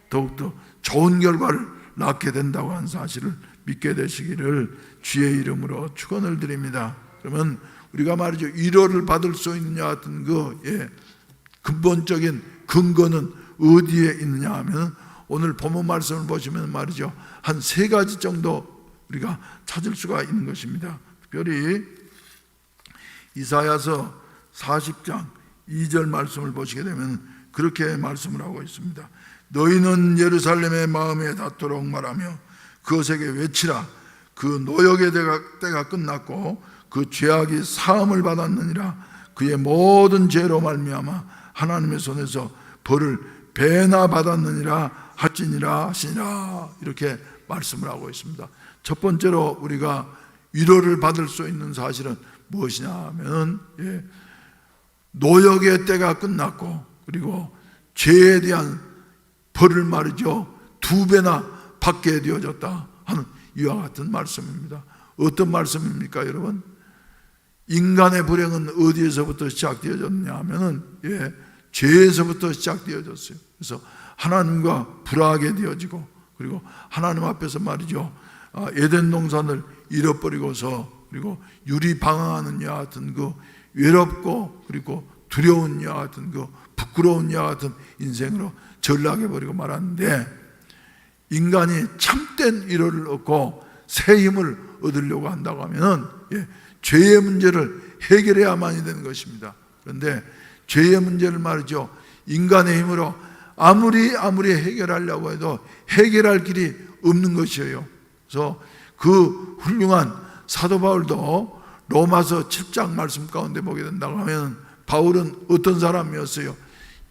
더욱더 좋은 결과를 낳게 된다고 하는 사실을 믿게 되시기를 주의 이름으로 축원을 드립니다. 그러면 우리가 말이죠, 위로를 받을 수 있느냐 같은 근본적인 근거는 어디에 있느냐 하면 오늘 본문 말씀을 보시면 말이죠, 한 3가지 정도 우리가 찾을 수가 있는 것입니다. 특별히 이사야서 40장 2절 말씀을 보시게 되면 그렇게 말씀을 하고 있습니다. 너희는 예루살렘의 마음에 닿도록 말하며 그것에게 외치라. 그 노역의 때가 끝났고 그 죄악이 사함을 받았느니라. 그의 모든 죄로 말미암아 하나님의 손에서 벌을 배나 받았느니라 할지니라 하시니라. 이렇게 말씀을 하고 있습니다. 첫 번째로 우리가 위로를 받을 수 있는 사실은 무엇이냐 하면 노역의 때가 끝났고 그리고 죄에 대한 벌을 말이죠 2배나 받게 되어졌다 하는 이와 같은 말씀입니다. 어떤 말씀입니까 여러분? 인간의 불행은 어디에서부터 시작되어졌냐 하면은 죄에서부터 시작되어졌어요. 그래서 하나님과 불화하게 되어지고 그리고 하나님 앞에서 말이죠 에덴 동산을 잃어버리고서 그리고 유리방황하는 이와 같은 그 외롭고 그리고 두려운 이와 같은 그 부끄러운 이와 같은 인생으로 전락해버리고 말았는데, 인간이 참된 위로를 얻고 새 힘을 얻으려고 한다고 하면 죄의 문제를 해결해야만이 되는 것입니다. 그런데 죄의 문제를 말이죠 인간의 힘으로 아무리 해결하려고 해도 해결할 길이 없는 것이에요. 그래서 그 훌륭한 사도 바울도 로마서 7장 말씀 가운데 보게 된다고 하면 바울은 어떤 사람이었어요?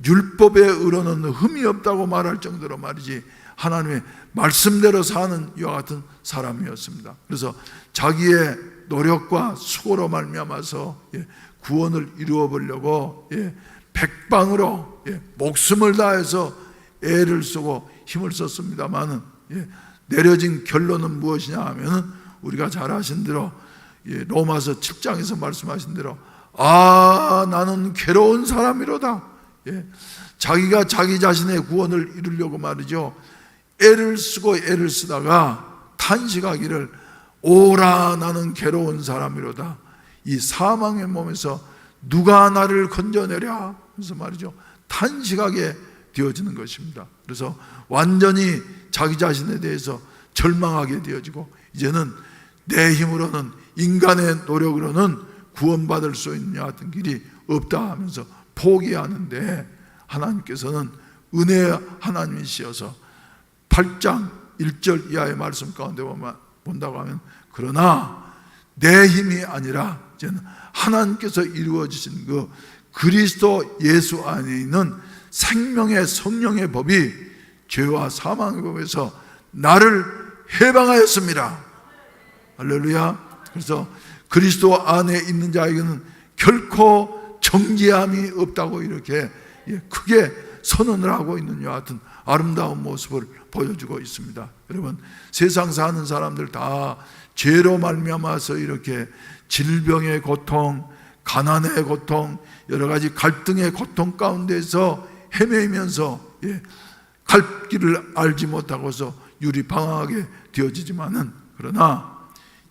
율법의 의로는 흠이 없다고 말할 정도로 말이지 하나님의 말씀대로 사는 이와 같은 사람이었습니다. 그래서 자기의 노력과 수고로 말미암아서 구원을 이루어 보려고 백방으로 목숨을 다해서 애를 쓰고 힘을 썼습니다만 내려진 결론은 무엇이냐 하면 우리가 잘 아신 대로 로마서 7장에서 말씀하신 대로 나는 괴로운 사람이로다. 자기가 자기 자신의 구원을 이루려고 말이죠 애를 쓰다가 탄식하기를 오라 나는 괴로운 사람이로다. 이 사망의 몸에서 누가 나를 건져내랴 그래서 말이죠 탄식하게 되어지는 것입니다. 그래서 완전히 자기 자신에 대해서 절망하게 되어지고 이제는 내 힘으로는 인간의 노력으로는 구원받을 수 있는 같은 길이 없다 하면서 포기하는데, 하나님께서는 은혜의 하나님이시어서 8장 1절 이하의 말씀 가운데 본다고 하면 그러나 내 힘이 아니라 이제는 하나님께서 이루어 주신 그 그리스도 예수 안에 있는 생명의 성령의 법이 죄와 사망의 법에서 나를 해방하였습니다. 할렐루야. 그래서 그리스도 안에 있는 자에게는 결코 정죄함이 없다고 이렇게 크게 선언을 하고 있는 이와 같은 아름다운 모습을 보여주고 있습니다. 여러분, 세상 사는 사람들 다 죄로 말미암아서 이렇게 질병의 고통, 가난의 고통, 여러 가지 갈등의 고통 가운데서 헤매면서 갈 길을 알지 못하고서 유리방황하게 되어지지만은, 그러나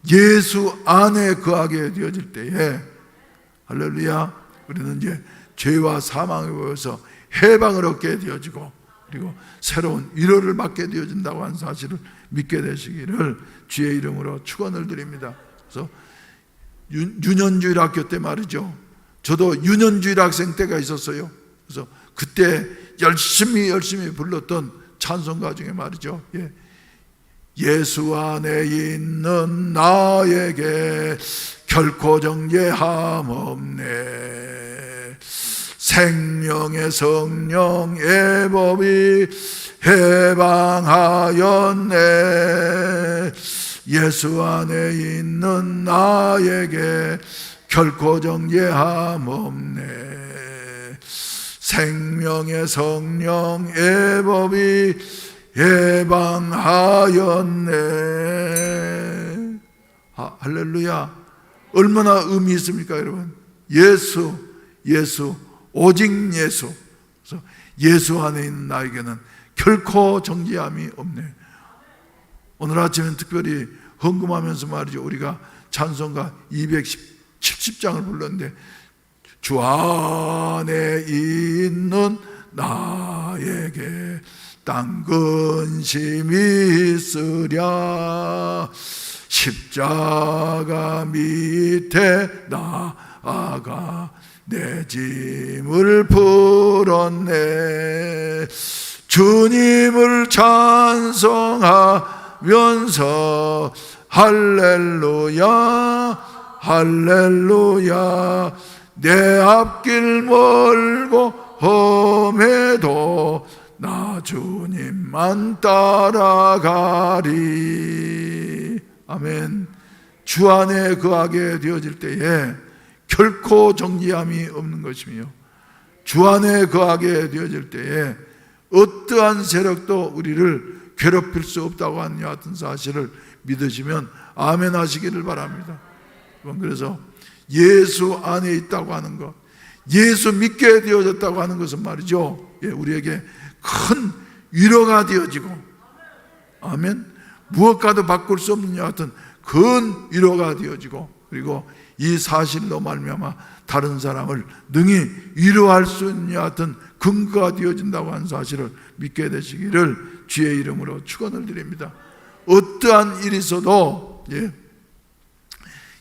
예수 안에 거하게 되어질 때에 할렐루야, 우리는 이제 죄와 사망에 보여서 해방을 얻게 되어지고, 그리고 새로운 위로를 받게 되어진다고 하는 사실을 믿게 되시기를 주의 이름으로 축원을 드립니다. 그래서 유년주일 학교 때 말이죠, 저도 유년주일 학생 때가 있었어요. 그래서 그때 열심히 불렀던 찬송가 중에 말이죠, 예수 안에 있는 나에게 결코 정죄함 없네. 생명의 성령의 법이 해방하였네. 예수 안에 있는 나에게 결코 정죄함 없네. 생명의 성령의 법이 해방하였네. 할렐루야. 얼마나 의미 있습니까, 여러분? 예수, 오직 예수. 그래서 예수 안에 있는 나에게는 결코 정죄함이 없네. 오늘 아침엔 특별히 헌금하면서 말이죠, 우리가 찬송가 270장을 불렀는데, 주 안에 있는 나에게 딴 근심이 있으랴. 십자가 밑에 나아가 내 짐을 풀었네. 주님을 찬송하면서 할렐루야 할렐루야. 내 앞길 멀고 험해도 나 주님만 따라가리. 아멘. 주 안에 거하게 되어질 때에 결코 정죄함이 없는 것이며, 주 안에 거하게 되어질 때에 어떠한 세력도 우리를 괴롭힐 수 없다고 하는 이 같은 사실을 믿으시면 아멘 하시기를 바랍니다. 그래서 예수 안에 있다고 하는 것, 예수 믿게 되어졌다고 하는 것은 말이죠, 우리에게 큰 위로가 되어지고, 아멘, 무엇과도 바꿀 수 없는 여하튼 큰 위로가 되어지고, 그리고 이 사실로 말미암아 다른 사람을 능히 위로할 수 있는 여하튼 근거가 되어진다고 하는 사실을 믿게 되시기를 주의 이름으로 축원을 드립니다. 어떠한 일이 있어도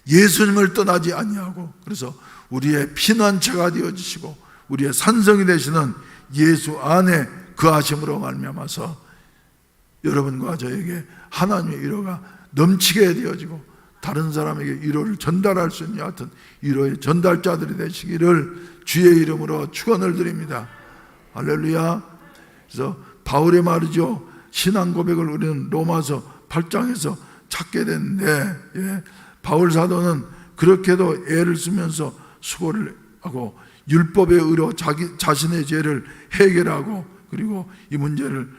예수님을 떠나지 아니하고, 그래서 우리의 피난처가 되어주시고 우리의 산성이 되시는 예수 안에 거하심으로 말미암아서 여러분과 저에게 하나님의 위로가 넘치게 되어지고 다른 사람에게 위로를 전달할 수 있는 여하튼 위로의 전달자들이 되시기를 주의 이름으로 축원을 드립니다. 할렐루야. 그래서 바울의 말이죠, 신앙 고백을 우리는 로마서 8장에서 찾게 됐는데, 바울 사도는 그렇게도 애를 쓰면서 수고를 하고 율법의 의로 자신의 죄를 해결하고, 그리고 이 문제를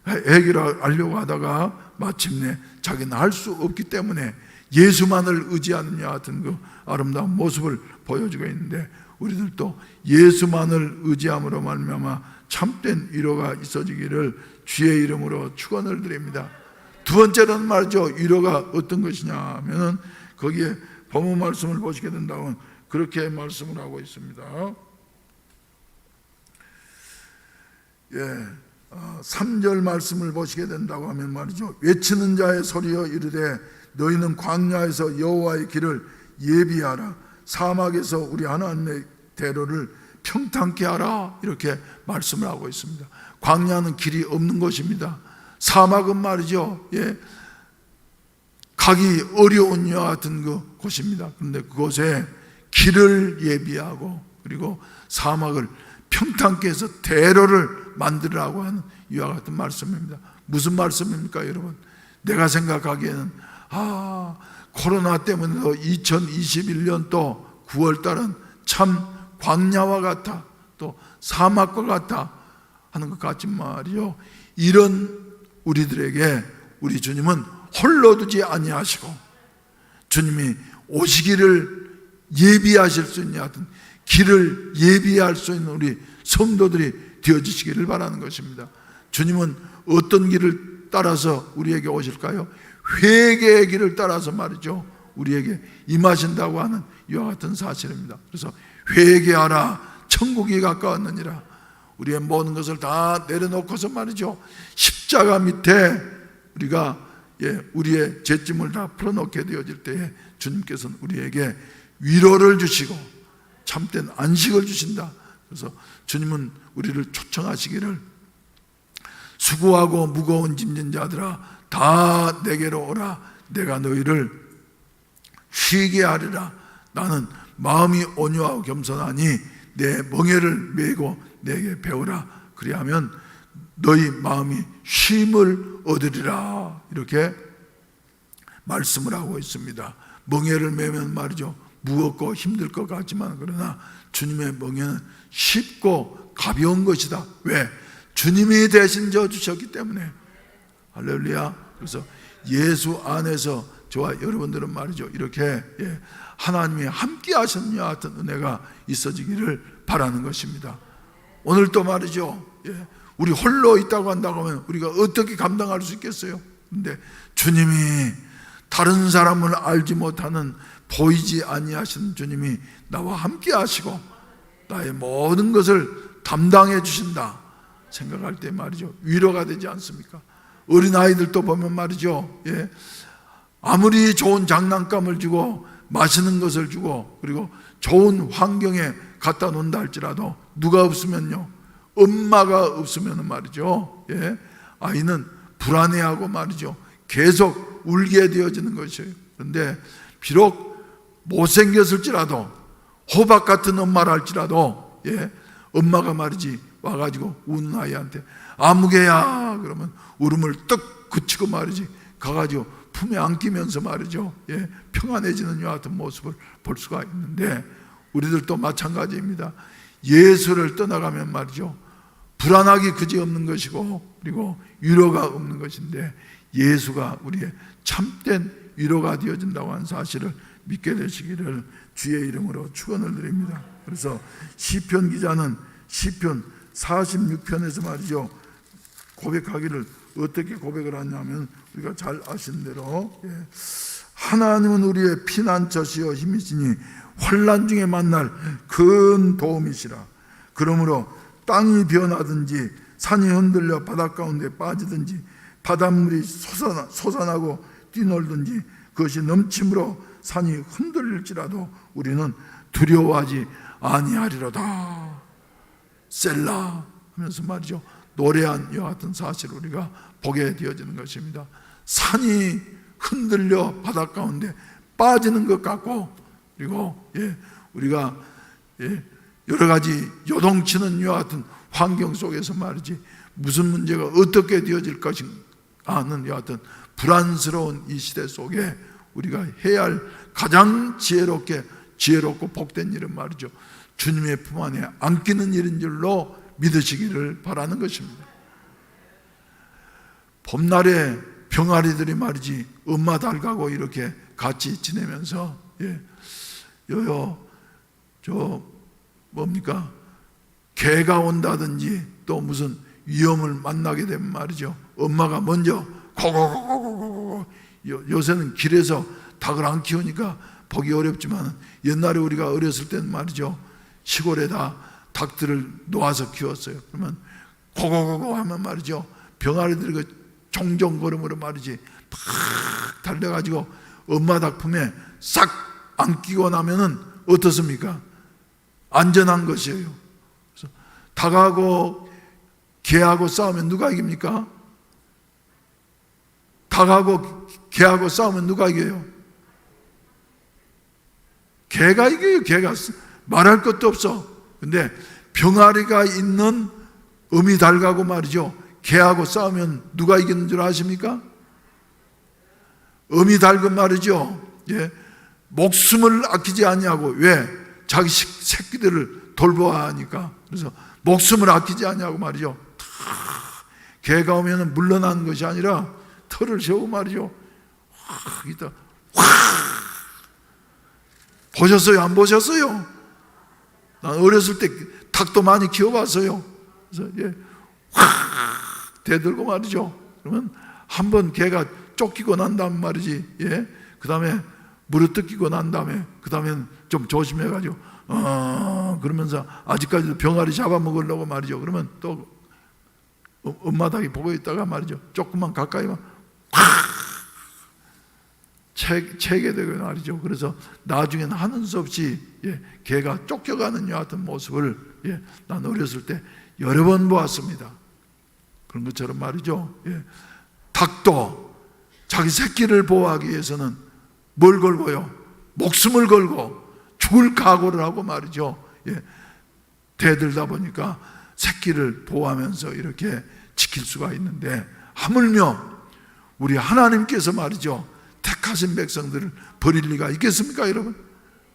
해결하려고 하다가 마침내 자기는 할 수 없기 때문에 예수만을 의지하는 여 같은 그 아름다운 모습을 보여주고 있는데, 우리들도 예수만을 의지함으로 말미암아 참된 위로가 있어지기를 주의 이름으로 축원을 드립니다. 두 번째로는 말이죠, 위로가 어떤 것이냐 하면은 거기에 본문 말씀을 보시게 된다면 그렇게 말씀을 하고 있습니다. 3절 말씀을 보시게 된다고 하면 말이죠, 외치는 자의 소리여 이르되 너희는 광야에서 여호와의 길을 예비하라. 사막에서 우리 하나님의 대로를 평탄케 하라. 이렇게 말씀을 하고 있습니다. 광야는 길이 없는 곳입니다. 사막은 말이죠, 가기 어려운 여와 같은 그 곳입니다. 그런데 그곳에 길을 예비하고 그리고 사막을 평탄케 해서 대로를 만들으라고 하는 이와 같은 말씀입니다. 무슨 말씀입니까, 여러분? 내가 생각하기에는 코로나 때문에 2021년 또 9월 달은 참 광야와 같아, 또 사막과 같아 하는 것 같지만 말이요, 이런 우리들에게 우리 주님은 홀로 두지 아니하시고 주님이 오시기를 예비하실 수 있는 하여튼 길을 예비할 수 있는 우리 성도들이 되어지시기를 바라는 것입니다. 주님은 어떤 길을 따라서 우리에게 오실까요? 회개의 길을 따라서 말이죠, 우리에게 임하신다고 하는 이와 같은 사실입니다. 그래서 회개하라, 천국이 가까웠느니라. 우리의 모든 것을 다 내려놓고서 말이죠, 십자가 밑에 우리가 우리의 죄짐을 다 풀어놓게 되어질 때에 주님께서는 우리에게 위로를 주시고 참된 안식을 주신다. 그래서 주님은 우리를 초청하시기를, 수고하고 무거운 짐진 자들아 다 내게로 오라, 내가 너희를 쉬게 하리라. 나는 마음이 온유하고 겸손하니 내 멍에를 메고 내게 배우라. 그리하면 너희 마음이 쉼을 얻으리라. 이렇게 말씀을 하고 있습니다. 멍에를 메면 말이죠, 무겁고 힘들 것 같지만 그러나 주님의 멍에는 쉽고 가벼운 것이다. 왜? 주님이 대신 져 주셨기 때문에. 할렐루야. 그래서 예수 안에서 저와 여러분들은 말이죠, 이렇게 하나님이 함께 하시는 이와 같은 은혜가 있어지기를 바라는 것입니다. 오늘 또 말이죠, 우리 홀로 있다고 한다고 하면 우리가 어떻게 감당할 수 있겠어요? 근데 주님이, 다른 사람을 알지 못하는 보이지 아니하시는 주님이 나와 함께 하시고 나의 모든 것을 담당해 주신다 생각할 때 말이죠, 위로가 되지 않습니까? 어린아이들도 보면 말이죠, 아무리 좋은 장난감을 주고 맛있는 것을 주고 그리고 좋은 환경에 갖다 놓는다 할지라도 누가 없으면요, 엄마가 없으면 말이죠, 아이는 불안해하고 말이죠, 계속 울게 되어지는 것이에요. 그런데 비록 못생겼을지라도, 호박 같은 엄마라 할지라도 엄마가 말이지 와가지고 우는 아이한테 아무개야 그러면 울음을 떡 그치고 말이지 가가지고 품에 안기면서 말이죠, 평안해지는 이와 같은 모습을 볼 수가 있는데, 우리들도 마찬가지입니다. 예수를 떠나가면 말이죠, 불안하기 그지없는 것이고 그리고 위로가 없는 것인데, 예수가 우리의 참된 위로가 되어진다고 하는 사실을 믿게 되시기를 주의 이름으로 축원을 드립니다. 그래서 시편 기자는 시편 46편에서 말이죠, 고백하기를 어떻게 고백을 하냐면, 우리가 잘 아시는 대로 하나님은 우리의 피난처시여 힘이시니 환난 중에 만날 큰 도움이시라. 그러므로 땅이 변하든지 산이 흔들려 바닷 가운데 빠지든지 바닷물이 솟아나고 뛰놀든지 그것이 넘침으로 산이 흔들릴지라도 우리는 두려워하지 아니하리로다. 셀라 하면서 말이죠, 노래한 이와 같은 사실을 우리가 보게 되어지는 것입니다. 산이 흔들려 바닷 가운데 빠지는 것 같고, 그리고 우리가 여러 가지 요동치는 이와 같은 환경 속에서 말이지 무슨 문제가 어떻게 되어질 것인가 하는 이와 같은 불안스러운 이 시대 속에 우리가 해야 할 가장 지혜롭고 복된 일은 말이죠, 주님의 품 안에 안기는 일인 줄로 믿으시기를 바라는 것입니다. 봄날에 병아리들이 말이지 엄마 닭하고 이렇게 같이 지내면서 개가 온다든지 또 무슨 위험을 만나게 되면 말이죠, 엄마가 먼저 고고고고고고, 요새는 길에서 닭을 안 키우니까 보기 어렵지만 옛날에 우리가 어렸을 때는 말이죠, 시골에다 닭들을 놓아서 키웠어요. 그러면 고고고고 하면 말이죠, 병아리들이 그 종종 걸음으로 말이지 팍 달려가지고 엄마 닭 품에 싹 안기고 나면은 어떻습니까? 안전한 것이에요. 그래서 닭하고 개하고 싸우면 누가 이깁니까? 닭하고 개하고 싸우면 누가 이겨요? 개가 이겨요. 개가 말할 것도 없어. 근데 병아리가 있는 어미 닭하고 말이죠, 개하고 싸우면 누가 이기는 줄 아십니까? 어미 닭은 말이죠, 목숨을 아끼지 아니하고, 왜? 자기 새끼들을 돌보아야 하니까. 그래서 목숨을 아끼지 아니하고 말이죠, 개가 오면 물러나는 것이 아니라 털을 세우고 말이죠, 보셨어요? 안 보셨어요? 난 어렸을 때 닭도 많이 키워봤어요. 그래서 대들고 말이죠. 그러면 한번 개가 쫓기고 난 다음 말이지, 그 다음에 물어뜯기고 난 다음에 그 다음엔 좀 조심해가지고 그러면서 아직까지도 병아리 잡아먹으려고 말이죠. 그러면 또 엄마 닭이 보고 있다가 말이죠, 조금만 가까이만 확 채게 되고 말이죠. 그래서 나중에는 하는 수 없이 개가 쫓겨가는 여 같은 모습을 난 어렸을 때 여러 번 보았습니다. 그런 것처럼 말이죠, 닭도 자기 새끼를 보호하기 위해서는 뭘 걸고요? 목숨을 걸고 죽을 각오를 하고 말이죠, 대들다 보니까 새끼를 보호하면서 이렇게 지킬 수가 있는데, 하물며 우리 하나님께서 말이죠, 택하신 백성들을 버릴 리가 있겠습니까, 여러분?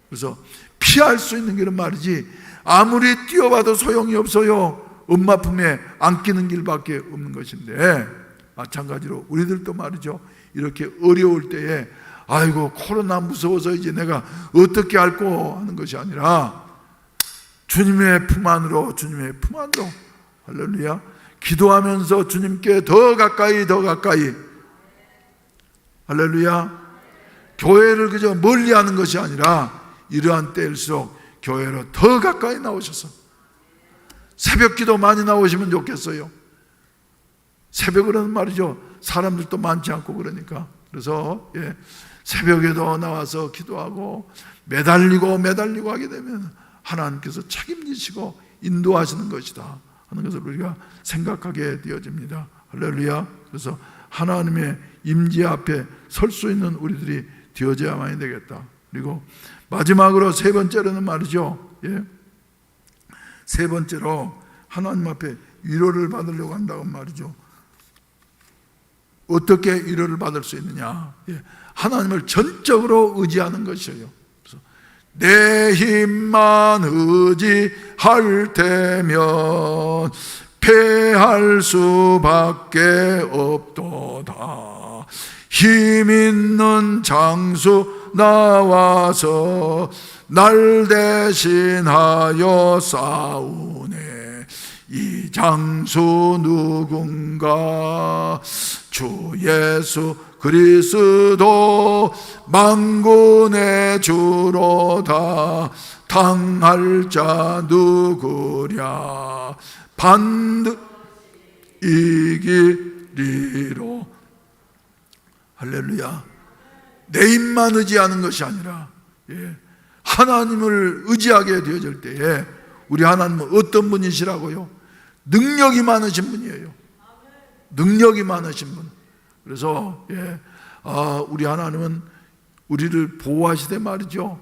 그래서 피할 수 있는 길은 말이지 아무리 뛰어봐도 소용이 없어요. 엄마 품에 안기는 길밖에 없는 것인데, 마찬가지로 우리들도 말이죠, 이렇게 어려울 때에 아이고 코로나 무서워서 이제 내가 어떻게 할꼬 하는 것이 아니라 주님의 품 안으로, 주님의 품 안으로, 할렐루야, 기도하면서 주님께 더 가까이 할렐루야, 교회를 그저 멀리하는 것이 아니라 이러한 때일수록 교회로 더 가까이 나오셔서 새벽 기도 많이 나오시면 좋겠어요. 새벽으로는 말이죠, 사람들도 많지 않고 그러니까. 그래서 새벽에도 나와서 기도하고 매달리고 하게 되면 하나님께서 책임지시고 인도하시는 것이다 하는 것을 우리가 생각하게 되어집니다. 할렐루야. 그래서 하나님의 임재 앞에 설 수 있는 우리들이 되어져야만이 되겠다. 그리고 마지막으로 세 번째로는 말이죠, 세 번째로 하나님 앞에 위로를 받으려고 한다고 말이죠. 어떻게 위로를 받을 수 있느냐? 하나님을 전적으로 의지하는 것이에요. 그래서 내 힘만 의지할 때면 패할 수밖에 없도다. 힘 있는 장수 나와서 날 대신하여 싸우네. 이 장수 누군가? 주 예수 그리스도 만군의 주로다. 당할 자 누구랴? 반드시 이기리로. 할렐루야. 내 힘만 의지하는 것이 아니라 하나님을 의지하게 되어질 때에 우리 하나님은 어떤 분이시라고요? 능력이 많으신 분이에요. 능력이 많으신 분. 그래서 우리 하나님은 우리를 보호하시되 말이죠,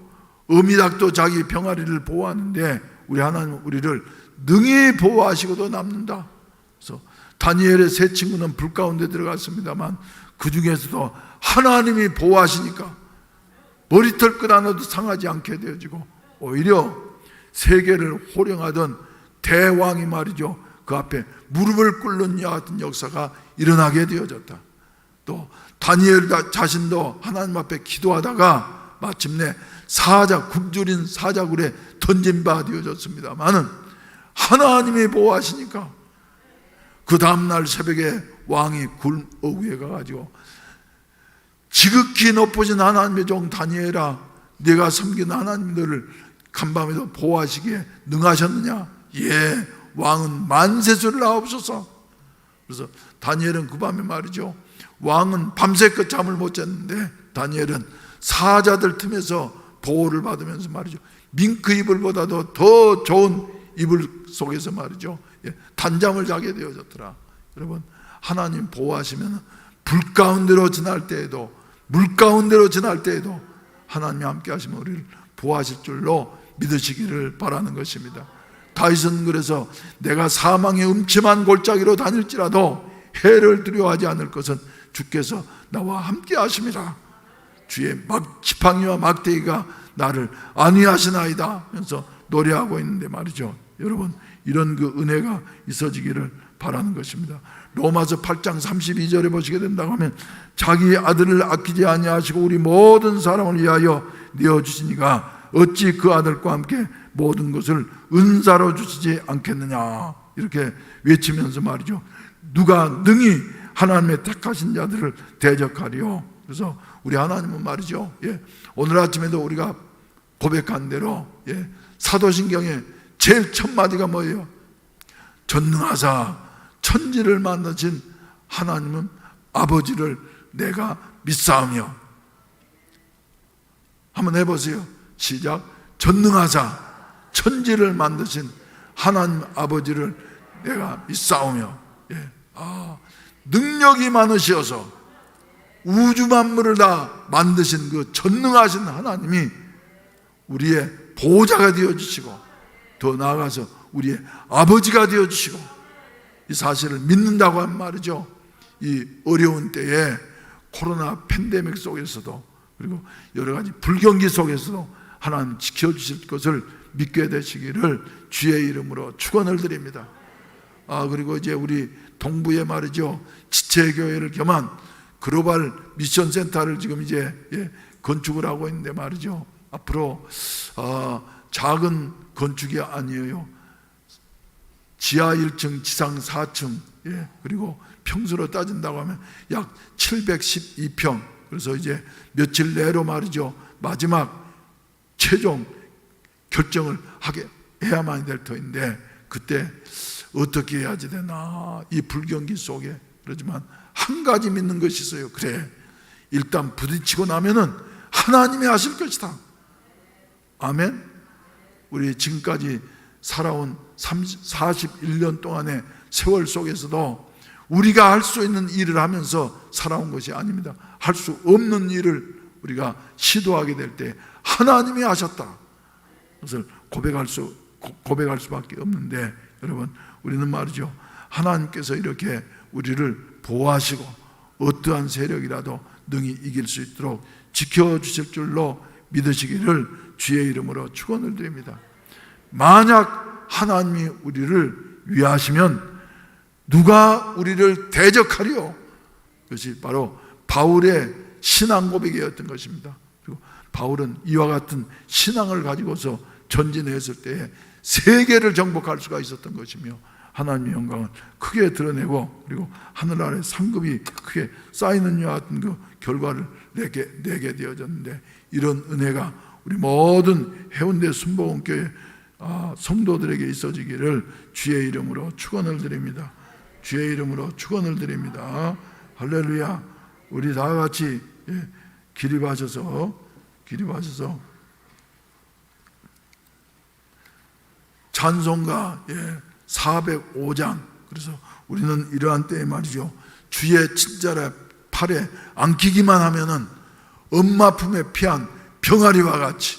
어미닭도 자기 병아리를 보호하는데 우리 하나님은 우리를 능히 보호하시고도 남는다. 그래서 다니엘의 세 친구는 불 가운데 들어갔습니다만 그 중에서도 하나님이 보호하시니까 머리털 끝 하나도 상하지 않게 되어지고, 오히려 세계를 호령하던 대왕이 말이죠, 그 앞에 무릎을 꿇는 여 같은 역사가 일어나게 되어졌다. 또 다니엘 자신도 하나님 앞에 기도하다가 마침내 굶주린 사자굴에 던진 바 되어졌습니다만은 하나님이 보호하시니까 그 다음날 새벽에 왕이 굴 어귀에 가가지고 지극히 높으신 하나님의 종 다니엘아, 네가 섬기는 하나님 너를 간밤에도 보호하시기에 능하셨느냐? 예, 왕은 만세수를 하옵소서. 그래서 다니엘은 그 밤에 말이죠, 왕은 밤새껏 잠을 못 잤는데 다니엘은 사자들 틈에서 보호를 받으면서 말이죠, 밍크 이불보다도 더 좋은 이불 속에서 말이죠, 단잠을 자게 되어졌더라. 여러분, 하나님 보호하시면 불 가운데로 지날 때에도, 물 가운데로 지날 때에도 하나님이 함께 하시면 우리를 보호하실 줄로 믿으시기를 바라는 것입니다. 다윗은 그래서 내가 사망의 음침한 골짜기로 다닐지라도 해를 두려워하지 않을 것은 주께서 나와 함께 하심이라. 주의 지팡이와 막대기가 나를 안위하시나이다 하면서 노래하고 있는데 말이죠, 여러분, 이런 그 은혜가 있어지기를 바라는 것입니다. 로마서 8장 32절에 보시게 된다고 하면 자기 아들을 아끼지 아니하시고 우리 모든 사람을 위하여 내어주시니가 어찌 그 아들과 함께 모든 것을 은사로 주시지 않겠느냐, 이렇게 외치면서 말이죠, 누가 능히 하나님의 택하신 자들을 대적하리요. 그래서 우리 하나님은 말이죠, 오늘 아침에도 우리가 고백한 대로 사도신경의 제일 첫 마디가 뭐예요? 전능하사 천지를 만드신 하나님은 아버지를 내가 믿사오며. 한번 해보세요. 시작. 전능하사 천지를 만드신 하나님 아버지를 내가 믿사오며. 능력이 많으시어서 우주 만물을 다 만드신 그 전능하신 하나님이 우리의 보호자가 되어주시고, 더 나아가서 우리의 아버지가 되어주시고, 이 사실을 믿는다고 하면 말이죠, 이 어려운 때에 코로나 팬데믹 속에서도, 그리고 여러 가지 불경기 속에서도 하나님 지켜주실 것을 믿게 되시기를 주의 이름으로 축원을 드립니다. 그리고 이제 우리 동부에 말이죠, 지체교회를 겸한 글로벌 미션 센터를 지금 이제 건축을 하고 있는데 말이죠, 앞으로 작은 건축이 아니에요. 지하 1층, 지상 4층, 그리고 평수로 따진다고 하면 약 712평. 그래서 이제 며칠 내로 말이죠, 마지막 최종 결정을 해야만 될 터인데, 그때 어떻게 해야지 되나, 이 불경기 속에. 그렇지만 한 가지 믿는 것이 있어요. 그래, 일단 부딪히고 나면은 하나님이 하실 것이다. 아멘. 우리 지금까지 살아온 41년 동안의 세월 속에서도 우리가 할 수 있는 일을 하면서 살아온 것이 아닙니다. 할 수 없는 일을 우리가 시도하게 될 때 하나님이 하셨다, 그것을 고백할 수밖에 없는데, 여러분, 우리는 말이죠, 하나님께서 이렇게 우리를 보호하시고 어떠한 세력이라도 능히 이길 수 있도록 지켜주실 줄로 믿으시기를 주의 이름으로 축원을 드립니다. 만약 하나님이 우리를 위하시면 누가 우리를 대적하리요? 그것이 바로 바울의 신앙 고백이었던 것입니다. 그리고 바울은 이와 같은 신앙을 가지고서 전진했을 때에 세계를 정복할 수가 있었던 것이며, 하나님의 영광을 크게 드러내고, 그리고 하늘 아래 상급이 크게 쌓이는 이와 같은 그 결과를 내게 되어졌는데, 이런 은혜가 우리 모든 해운대 순복음교회 성도들에게 있어지기를 주의 이름으로 축원을 드립니다. 주의 이름으로 축원을 드립니다. 할렐루야. 우리 다 같이 기립하셔서 찬송가 405장. 그래서 우리는 이러한 때에 말이죠, 주의 친자의 팔에 안기기만 하면은 엄마 품에 피한 병아리와 같이,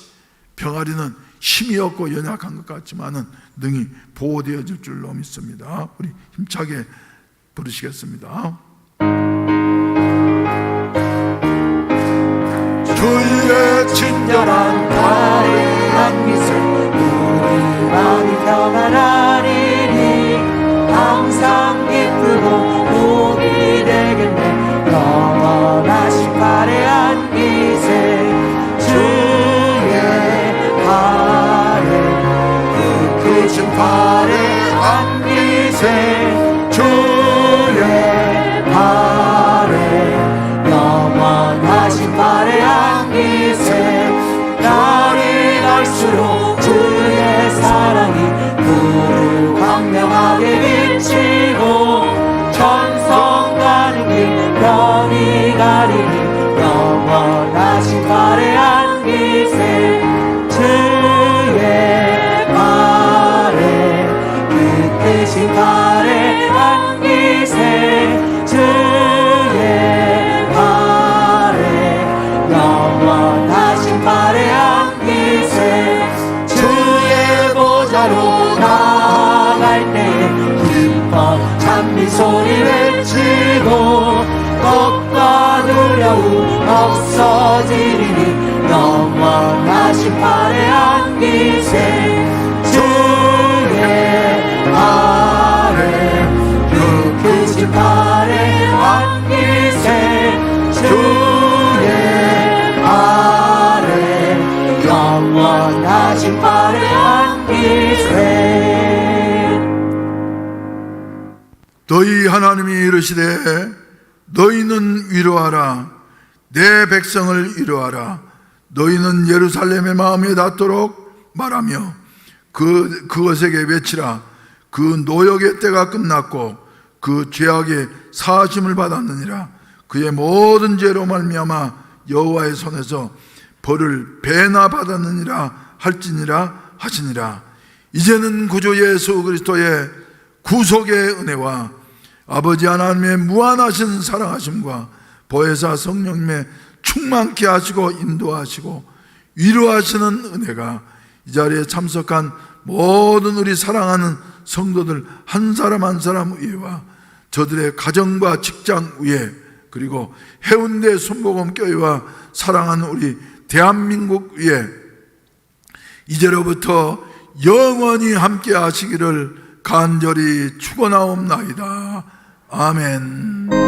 병아리는 힘이 없고 연약한 것 같지만은 능히 보호되어질 줄로 믿습니다. 우리 힘차게 부르시겠습니다. 주의 친절한 팔에 안기세 우리 마음이 평안하리니, 항상 기쁘고 복이 되겠네. 영원하신 팔에 안기세 주의 팔에, 그 크신 팔에 안기세 주의 팔에, 영원하신 팔에 안기세. 날이 갈수록 주의 사랑이 그를 광명하게 비치고, 천성 가는 길 편히 가리니, 영원하신 팔에 안기세 주의 팔에, 그 크신 팔에 안기세 주의 팔에, 영원하신 팔에 안기세. 주의 보좌로 나아갈 때에 기뻐 찬미 소리 외치고, 겁과 두려움 없어지리니, 영원하신 팔에 안기세 주의 팔에, 그 크신 팔에 안기세 주의 팔에, 영원하신 팔에 안기세. 너희 하나님이 이르시되 너희는 위로하라. 내 백성을 위로하라. 너희는 예루살렘의 마음에 닿도록 말하며 그것에게 외치라. 그 노역의 때가 끝났고 그 죄악의 사하심을 받았느니라. 그의 모든 죄로 말미암아 여호와의 손에서 벌을 배나 받았느니라 할지니라 하시니라. 이제는 구주 예수 그리스도의 구속의 은혜와 아버지 하나님의 무한하신 사랑하심과 보혜사 성령님의 충만케 하시고 인도하시고 위로하시는 은혜가 이 자리에 참석한 모든 우리 사랑하는 성도들 한 사람 한 사람 위에와 저들의 가정과 직장 위에, 그리고 해운대 순복음교회와 사랑하는 우리 대한민국 위에 이제로부터 영원히 함께 하시기를 간절히 축원하옵나이다. 아멘.